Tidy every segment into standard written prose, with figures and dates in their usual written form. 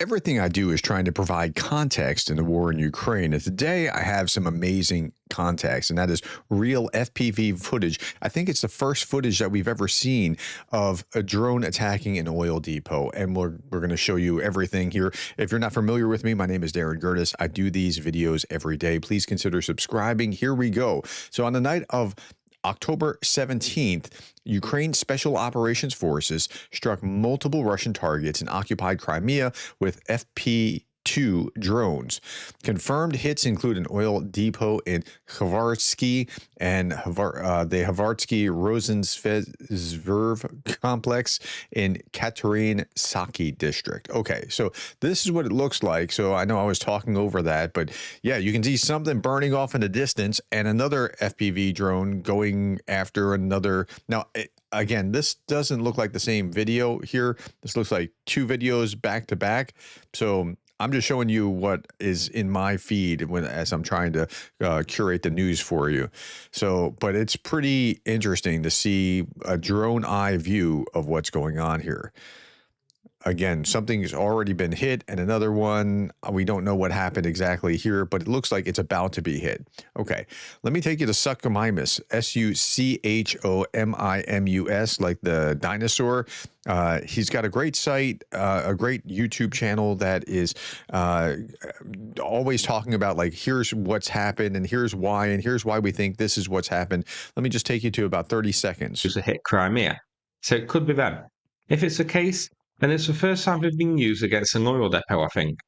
Everything I do is trying to provide context in the war in Ukraine. And today I have some amazing context, and that is real FPV footage. I think it's the first footage that we've ever seen of a drone attacking an oil depot. And we're going to show you everything here. If you're not familiar with me, my name is Darren Gertis. I do these videos every day. Please consider subscribing. Here we go. So on the night of October 17th, Ukraine's Special Operations Forces struck multiple Russian targets in occupied Crimea with FP-2 drones. Confirmed hits include an oil depot in Khavarsky and the Khavarsky Rozensvezverv complex in Katerin Saki district. Okay, so this is what it looks like. So I know I was talking over that, but yeah, you can see something burning off in the distance and another FPV drone going after another. Now, again, this doesn't look like the same video here. This looks like two videos back to back. So I'm just showing you what is in my feed as I'm trying to curate the news for you. So, but it's pretty interesting to see a drone eye view of what's going on here. Again, something's already been hit, and another one, we don't know what happened exactly here, but it looks like it's about to be hit. Okay, let me take you to Suchomimus, Suchomimus, like the dinosaur. He's got a great site, a great YouTube channel that is always talking about, like, here's what's happened, and here's why we think this is what's happened. Let me just take you to about 30 seconds. To hit Crimea. So it could be them. If it's the case, then it's the first time they've been used against an oil depot, I think.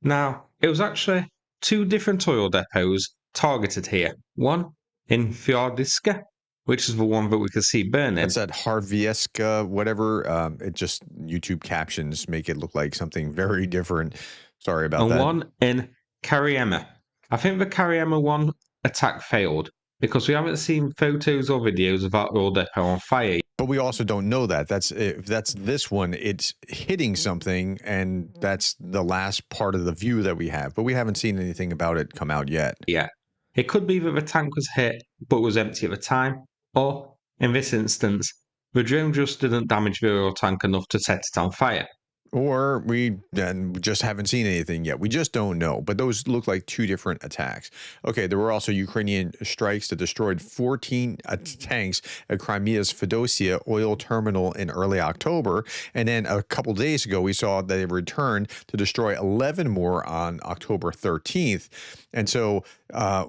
Now, it was actually two different oil depots targeted here. One in Fyodivska, which is the one that we can see burning. That's that Harvieska, whatever. It just, YouTube captions make it look like something very different. Sorry about that. And one in Kariema. I think the Kariema one attack failed because we haven't seen photos or videos of that oil depot on fire. But we also don't know that. If that's this one, it's hitting something, and that's the last part of the view that we have. But we haven't seen anything about it come out yet. Yeah. It could be that the tank was hit but was empty at the time, or, in this instance, the drone just didn't damage the oil tank enough to set it on fire. Or we just haven't seen anything yet. We just don't know. But those look like two different attacks. Okay, there were also Ukrainian strikes that destroyed 14 tanks at Crimea's Fedosia oil terminal in early October. And then a couple days ago, we saw that they returned to destroy 11 more on October 13th. And so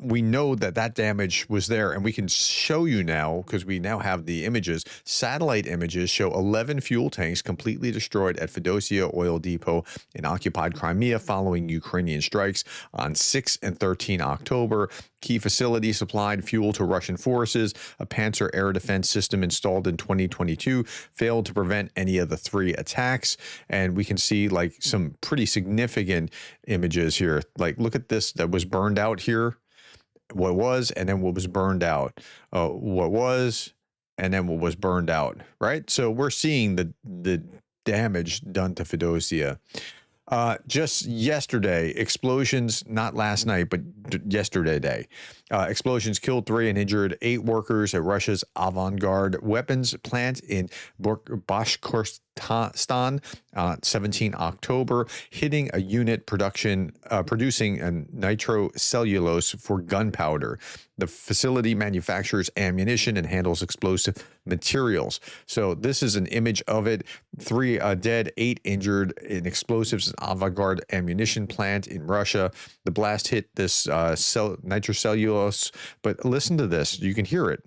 we know that that damage was there. And we can show you now, because we now have the images, satellite images show 11 fuel tanks completely destroyed at Fedosia oil depot in occupied Crimea following Ukrainian strikes on 6 and 13 October. Key facility supplied fuel to Russian forces. A Panzer air defense system installed in 2022 failed to prevent any of the three attacks. And we can see, like, some pretty significant images here. Like, look at this that was burned out here. What was, and then what was burned out. What was, and then what was burned out, right? So we're seeing the damage done to Fedosia. Just yesterday, explosions, not last night, but yesterday, explosions killed 3 and injured 8 workers at Russia's avant-garde weapons plant in Bashkortostan on 17 October, hitting a unit producing nitrocellulose for gunpowder. The facility manufactures ammunition and handles explosive materials. So this is an image of it. 3 dead, 8 injured in explosives and avant-garde ammunition plant in Russia. The blast hit this nitrocellulose, but listen to this. You can hear it.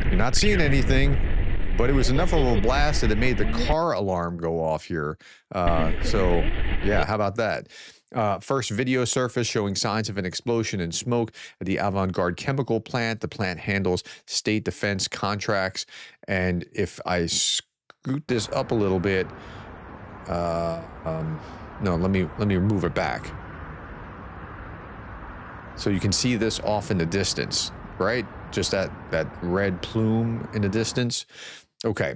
You're not seeing anything, but it was enough of a blast that it made the car alarm go off here. So yeah, how about that? First video surfaced showing signs of an explosion and smoke at the avant-garde chemical plant. The plant handles state defense contracts. And if I scoot this up a little bit, no, let me move it back. So you can see this off in the distance, right? Just that red plume in the distance. Okay.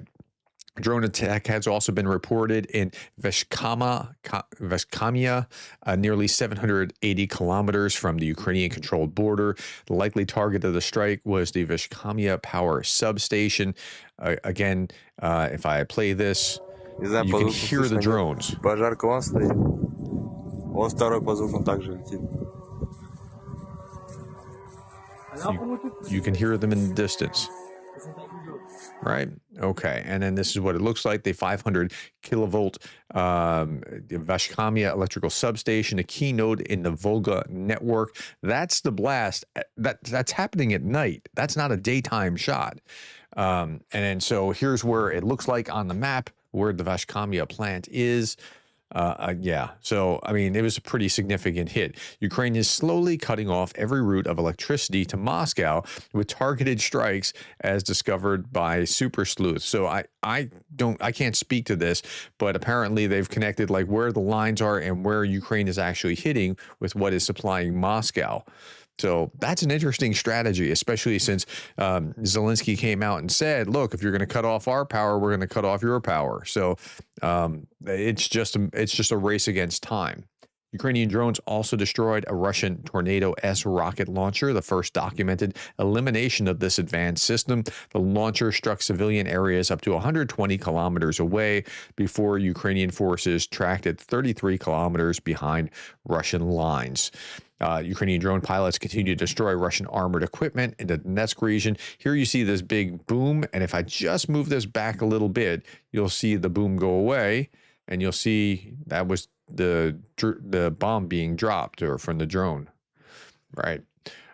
Drone attack has also been reported in Veshkamia, nearly 780 kilometers from the Ukrainian-controlled border. The likely target of the strike was the Veshkamia power substation. Again, if I play this, Не знаю, you по can звуку hear the слышно, нет? drones, Пожарка вон стоит. Он второй по звуку также летит. You can hear them in the distance. Right. Okay. And then this is what it looks like. The 500 kilovolt Vashkamia electrical substation, a key node in the Volga network. That's the blast. That's happening at night. That's not a daytime shot. And then so here's where it looks like on the map where the Vashkamia plant is. Yeah, so I mean, it was a pretty significant hit. Ukraine is slowly cutting off every route of electricity to Moscow with targeted strikes, as discovered by Super Sleuth. So I can't speak to this, but apparently they've connected like where the lines are and where Ukraine is actually hitting with what is supplying Moscow. So that's an interesting strategy, especially since Zelensky came out and said, look, if you're going to cut off our power, we're going to cut off your power. So it's just a race against time. Ukrainian drones also destroyed a Russian Tornado S rocket launcher, the first documented elimination of this advanced system. The launcher struck civilian areas up to 120 kilometers away before Ukrainian forces tracked it 33 kilometers behind Russian lines. Ukrainian drone pilots continue to destroy Russian armored equipment in the Donetsk region. Here you see this big boom, and if I just move this back a little bit, you'll see the boom go away, and you'll see that was the bomb being dropped or from the drone, right?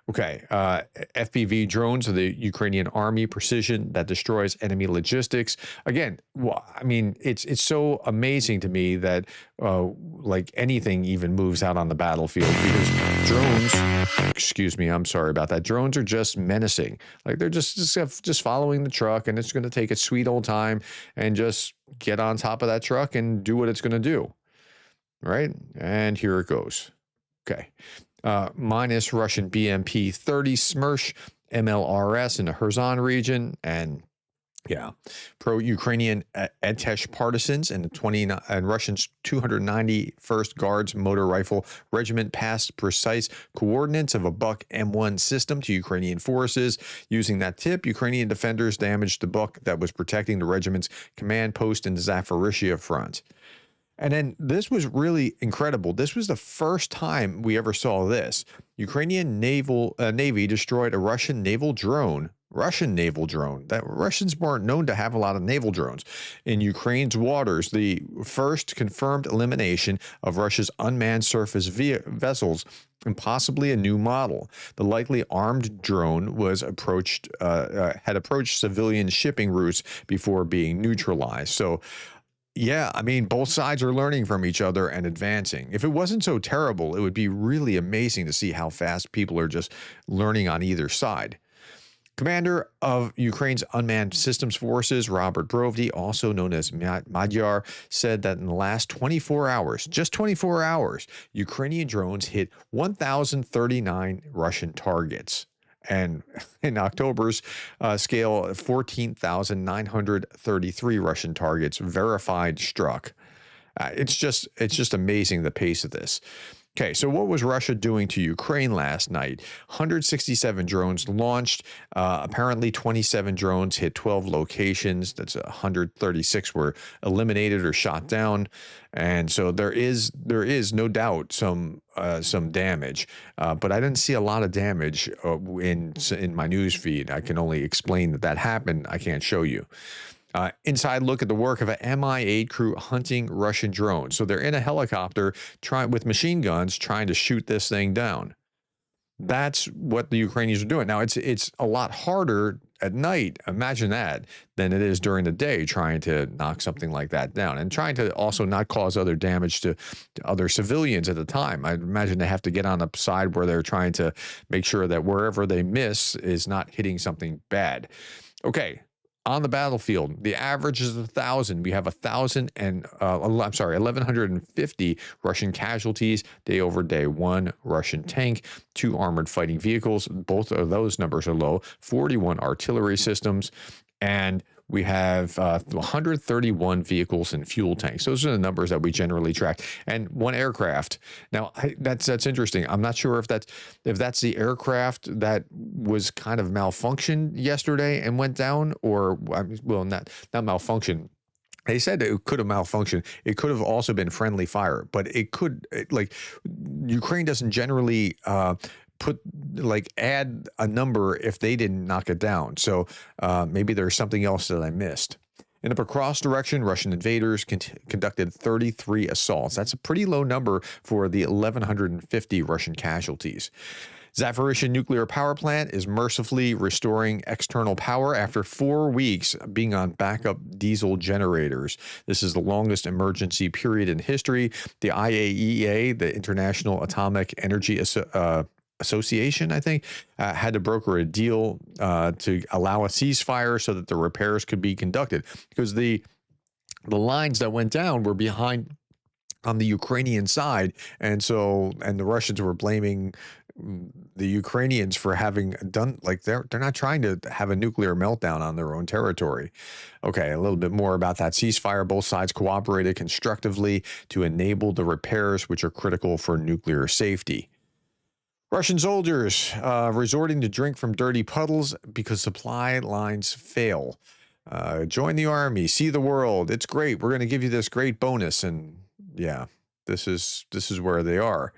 Okay, FPV drones of the Ukrainian army precision that destroys enemy logistics. Again, well, I mean, it's so amazing to me that like anything even moves out on the battlefield because drones. Excuse me, I'm sorry about that. Drones are just menacing. Like they're just following the truck, and it's going to take its sweet old time and just get on top of that truck and do what it's going to do. Right, and here it goes. Okay. Minus Russian BMP-30 Smersh MLRS in the Kherson region, and yeah, pro-Ukrainian Etesh partisans and Russians 291st Guards Motor Rifle Regiment passed precise coordinates of a Buk M1 system to Ukrainian forces. Using that tip, Ukrainian defenders damaged the Buk that was protecting the regiment's command post in the Zaporizhzhia front. And then this was really incredible. This was the first time we ever saw this. Ukrainian Navy destroyed a Russian naval drone. That Russians weren't known to have a lot of naval drones. In Ukraine's waters, the first confirmed elimination of Russia's unmanned surface vessels and possibly a new model. The likely armed drone was had approached civilian shipping routes before being neutralized. So yeah, I mean, both sides are learning from each other and advancing. If it wasn't so terrible, it would be really amazing to see how fast people are just learning on either side. Commander of Ukraine's Unmanned Systems Forces, Robert Brovdy, also known as Magyar, said that in the last 24 hours, just 24 hours, Ukrainian drones hit 1,039 Russian targets. And in October's scale, 14,933 Russian targets verified struck. It's just amazing the pace of this. Okay, so what was Russia doing to Ukraine last night? 167 drones launched. Apparently, 27 drones hit 12 locations. That's 136 were eliminated or shot down. And so there is no doubt some damage, but I didn't see a lot of damage in my news feed. I can only explain that happened. I can't show you. Inside look at the work of an Mi-8 crew hunting Russian drones. So they're in a helicopter with machine guns trying to shoot this thing down. That's what the Ukrainians are doing. Now, it's a lot harder at night, imagine that, than it is during the day trying to knock something like that down and trying to also not cause other damage to other civilians at the time. I imagine they have to get on a side where they're trying to make sure that wherever they miss is not hitting something bad. Okay. On the battlefield, the average is 1,000. We have 1,150 Russian casualties day over day. 1 Russian tank, 2 armored fighting vehicles. Both of those numbers are low. 41 artillery systems, and We have 131 vehicles and fuel tanks. Those are the numbers that we generally track, and 1 aircraft. Now, that's interesting. I'm not sure if that's the aircraft that was kind of malfunctioned yesterday and went down, or well, not malfunction. They said it could have malfunctioned. It could have also been friendly fire, but it could, like, Ukraine doesn't generally add a number if they didn't knock it down. So maybe there's something else that I missed. In a cross direction, Russian invaders conducted 33 assaults. That's a pretty low number for the 1,150 Russian casualties. Zaporizhzhia nuclear power plant is mercifully restoring external power after 4 weeks being on backup diesel generators. This is the longest emergency period in history. The IAEA, the International Atomic Energy Association, I think, had to broker a deal to allow a ceasefire so that the repairs could be conducted, because the lines that went down were behind on the Ukrainian side, and the Russians were blaming the Ukrainians for having done, like, they're not trying to have a nuclear meltdown on their own territory. Okay, a little bit more about that ceasefire. Both sides cooperated constructively to enable the repairs, which are critical for nuclear safety. Russian soldiers resorting to drink from dirty puddles because supply lines fail. Join the army, see the world. It's great. We're going to give you this great bonus. And yeah, this is where they are.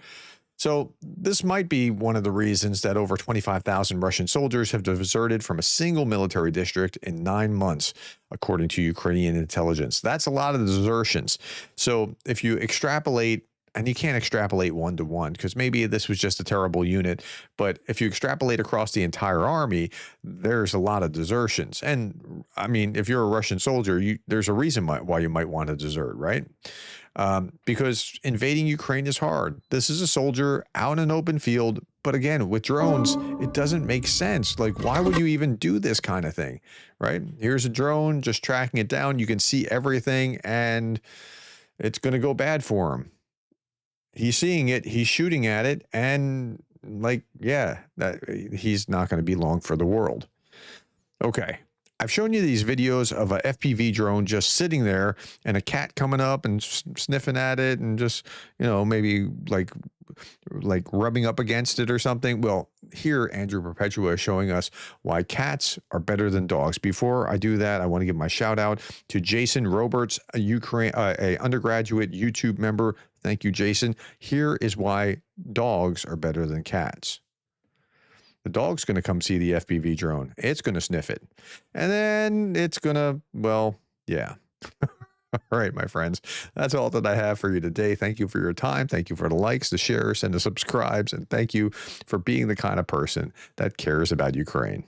So this might be one of the reasons that over 25,000 Russian soldiers have deserted from a single military district in 9 months, according to Ukrainian intelligence. That's a lot of desertions. So if you extrapolate, and you can't extrapolate 1-to-1 because maybe this was just a terrible unit, but if you extrapolate across the entire army, there's a lot of desertions. And I mean, if you're a Russian soldier, there's a reason why you might want to desert, right? Because invading Ukraine is hard. This is a soldier out in an open field, but again, with drones, it doesn't make sense. Like, why would you even do this kind of thing, right? Here's a drone, just tracking it down. You can see everything, and it's going to go bad for him. He's seeing it, he's shooting at it, and he's not going to be long for the world. Okay. I've shown you these videos of a FPV drone just sitting there and a cat coming up and sniffing at it and just, maybe like rubbing up against it or something. Well, here, Andrew Perpetua is showing us why cats are better than dogs. Before I do that, I want to give my shout out to Jason Roberts, a undergraduate YouTube member. Thank you, Jason. Here is why dogs are better than cats. The dog's going to come see the FPV drone. It's going to sniff it. And then it's going to, well, yeah. All right, my friends. That's all that I have for you today. Thank you for your time. Thank you for the likes, the shares, and the subscribes. And thank you for being the kind of person that cares about Ukraine.